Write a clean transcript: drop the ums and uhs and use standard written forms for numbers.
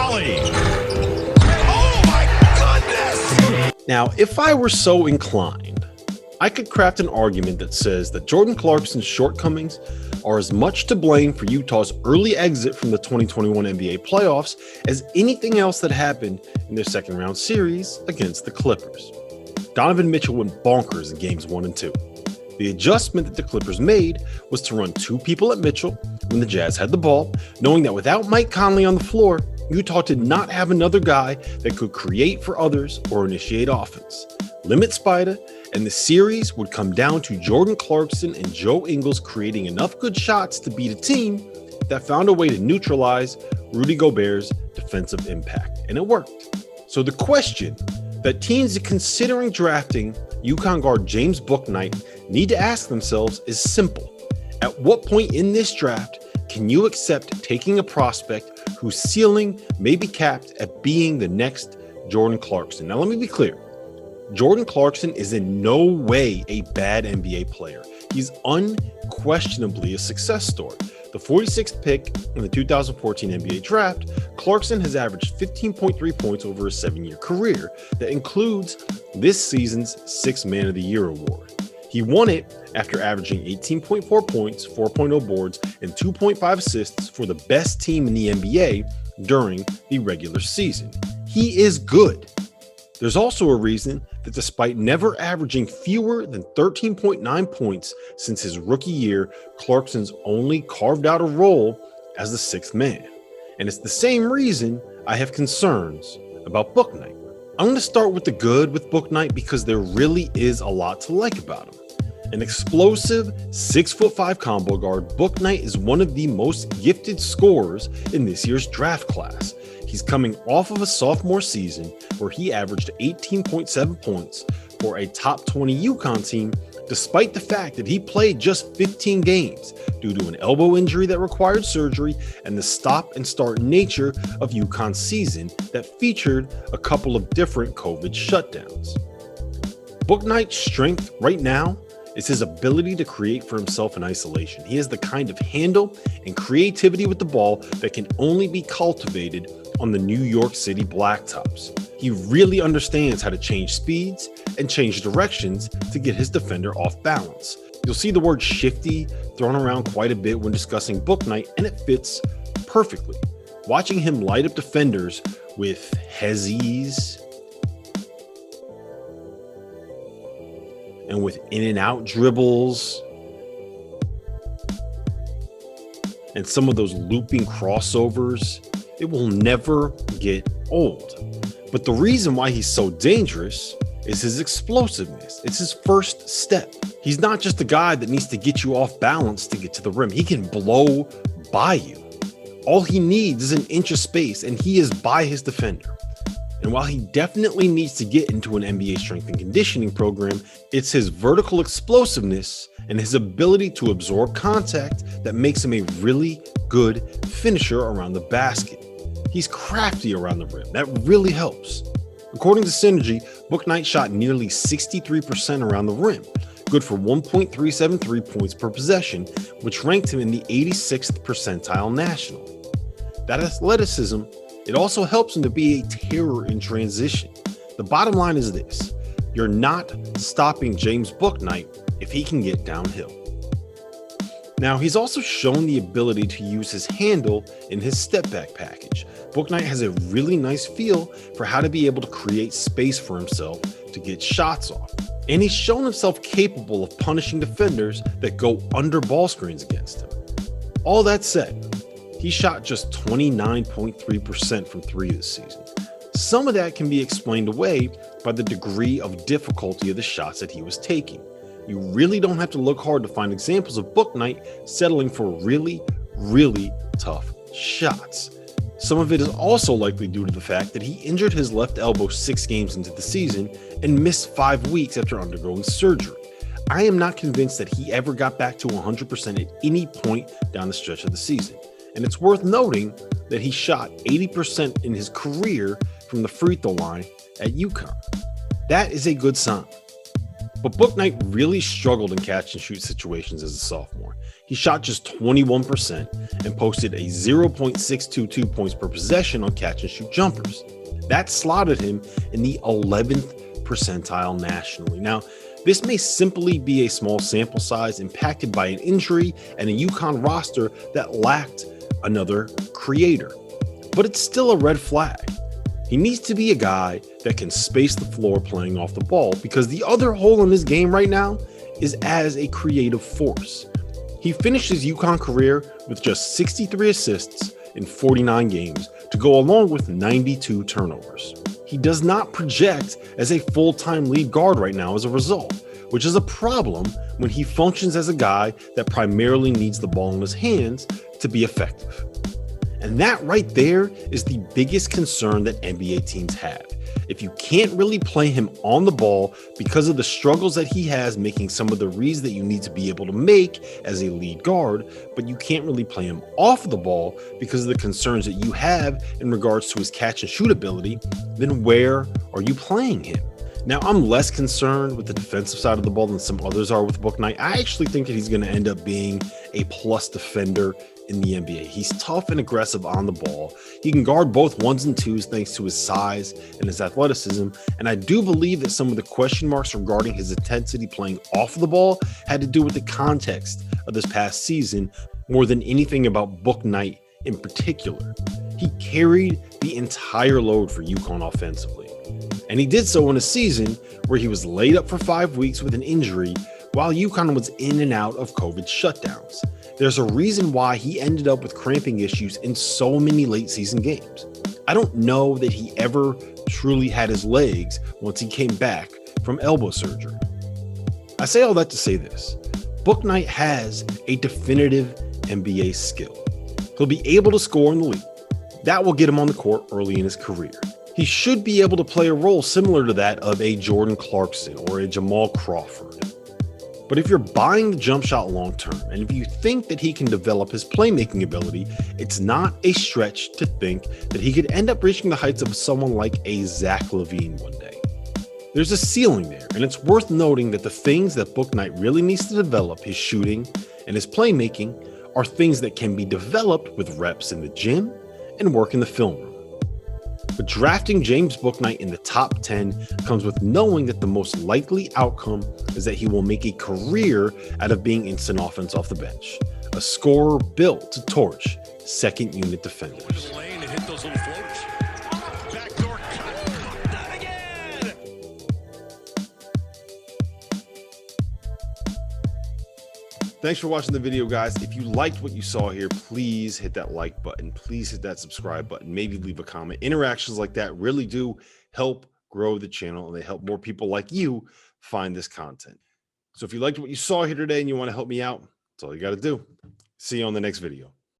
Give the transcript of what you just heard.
volley. Oh my goodness! Now, if I were so inclined, I could craft an argument that says that Jordan Clarkson's shortcomings are as much to blame for Utah's early exit from the 2021 NBA playoffs as anything else that happened in their second round series against the Clippers. Donovan Mitchell went bonkers in games 1 and 2. The adjustment that the Clippers made was to run 2 people at Mitchell when the Jazz had the ball, knowing that without Mike Conley on the floor, Utah did not have another guy that could create for others or initiate offense. Limit Spida, and the series would come down to Jordan Clarkson and Joe Ingles creating enough good shots to beat a team that found a way to neutralize Rudy Gobert's defensive impact, and it worked. So the question that teams considering drafting UConn guard James Bouknight need to ask themselves is simple. At what point in this draft can you accept taking a prospect whose ceiling may be capped at being the next Jordan Clarkson? Now, let me be clear. Jordan Clarkson is in no way a bad NBA player. He's unquestionably a success story. The 46th pick in the 2014 NBA draft, Clarkson has averaged 15.3 points over a 7-year career that includes this season's 6th Man of the Year award. He won it after averaging 18.4 points, 4.0 boards, and 2.5 assists for the best team in the NBA during the regular season. He is good. There's also a reason that despite never averaging fewer than 13.9 points since his rookie year, Clarkson's only carved out a role as the 6th man. And it's the same reason I have concerns about Bouknight. I'm going to start with the good with Bouknight because there really is a lot to like about him. An explosive 6'5" combo guard, Bouknight is one of the most gifted scorers in this year's draft class. He's coming off of a sophomore season where he averaged 18.7 points for a top 20 UConn team, despite the fact that he played just 15 games due to an elbow injury that required surgery and the stop and start nature of UConn's season that featured a couple of different COVID shutdowns. Bouknight's strength right now is his ability to create for himself in isolation. He has the kind of handle and creativity with the ball that can only be cultivated on the New York City blacktops. He really understands how to change speeds and change directions to get his defender off balance. You'll see the word shifty thrown around quite a bit when discussing Bouknight, and it fits perfectly. Watching him light up defenders with hezzies and with in and out dribbles and some of those looping crossovers, it will never get old. But the reason why he's so dangerous is his explosiveness. It's his first step. He's not just a guy that needs to get you off balance to get to the rim. He can blow by you. All he needs is an inch of space, and he is by his defender. And while he definitely needs to get into an NBA strength and conditioning program, it's his vertical explosiveness and his ability to absorb contact that makes him a really good finisher around the basket. He's crafty around the rim. That really helps. According to Synergy, Bouknight shot nearly 63% around the rim, good for 1.373 points per possession, which ranked him in the 86th percentile nationally. That athleticism, it also helps him to be a terror in transition. The bottom line is this: you're not stopping James Bouknight if he can get downhill. Now, he's also shown the ability to use his handle in his step back package. Bouknight has a really nice feel for how to be able to create space for himself to get shots off. And he's shown himself capable of punishing defenders that go under ball screens against him. All that said, he shot just 29.3% from 3 this season. Some of that can be explained away by the degree of difficulty of the shots that he was taking. You really don't have to look hard to find examples of Bouknight settling for really, really tough shots. Some of it is also likely due to the fact that he injured his left elbow 6 games into the season and missed 5 weeks after undergoing surgery. I am not convinced that he ever got back to 100% at any point down the stretch of the season. And it's worth noting that he shot 80% in his career from the free throw line at UConn. That is a good sign. But Bouknight really struggled in catch and shoot situations as a sophomore. He shot just 21% and posted a 0.622 points per possession on catch and shoot jumpers. That slotted him in the 11th percentile nationally. Now, this may simply be a small sample size impacted by an injury and a UConn roster that lacked another creator, but it's still a red flag. He needs to be a guy that can space the floor playing off the ball, because the other hole in his game right now is as a creative force. He finished his UConn career with just 63 assists in 49 games to go along with 92 turnovers. He does not project as a full-time lead guard right now as a result, which is a problem when he functions as a guy that primarily needs the ball in his hands to be effective. And that right there is the biggest concern that NBA teams have. If you can't really play him on the ball because of the struggles that he has making some of the reads that you need to be able to make as a lead guard, but you can't really play him off the ball because of the concerns that you have in regards to his catch and shoot ability, then where are you playing him? Now, I'm less concerned with the defensive side of the ball than some others are with Bouknight. I actually think that he's going to end up being a plus defender in the NBA. He's tough and aggressive on the ball. He can guard both ones and twos thanks to his size and his athleticism. And I do believe that some of the question marks regarding his intensity playing off the ball had to do with the context of this past season more than anything about Bouknight in particular. He carried the entire load for UConn offensively. And he did so in a season where he was laid up for 5 weeks with an injury while UConn was in and out of COVID shutdowns. There's a reason why he ended up with cramping issues in so many late season games. I don't know that he ever truly had his legs once he came back from elbow surgery. I say all that to say this: Bouknight has a definitive NBA skill. He'll be able to score in the league. That will get him on the court early in his career. He should be able to play a role similar to that of a Jordan Clarkson or a Jamal Crawford. But if you're buying the jump shot long term, and if you think that he can develop his playmaking ability, it's not a stretch to think that he could end up reaching the heights of someone like a Zach LaVine one day. There's a ceiling there, and it's worth noting that the things that Bouknight really needs to develop, his shooting and his playmaking, are things that can be developed with reps in the gym and work in the film room. But drafting James Bouknight in the top 10 comes with knowing that the most likely outcome is that he will make a career out of being instant offense off the bench, a scorer built to torch second unit defenders. Lane to hit those little floaters. Backdoor cut. Not again. Thanks for watching the video, guys. If you liked what you saw here, please hit that like button. Please hit that subscribe button. Maybe leave a comment. Interactions like that really do help grow the channel, and they help more people like you find this content. So if you liked what you saw here today and you want to help me out, that's all you got to do. See you on the next video.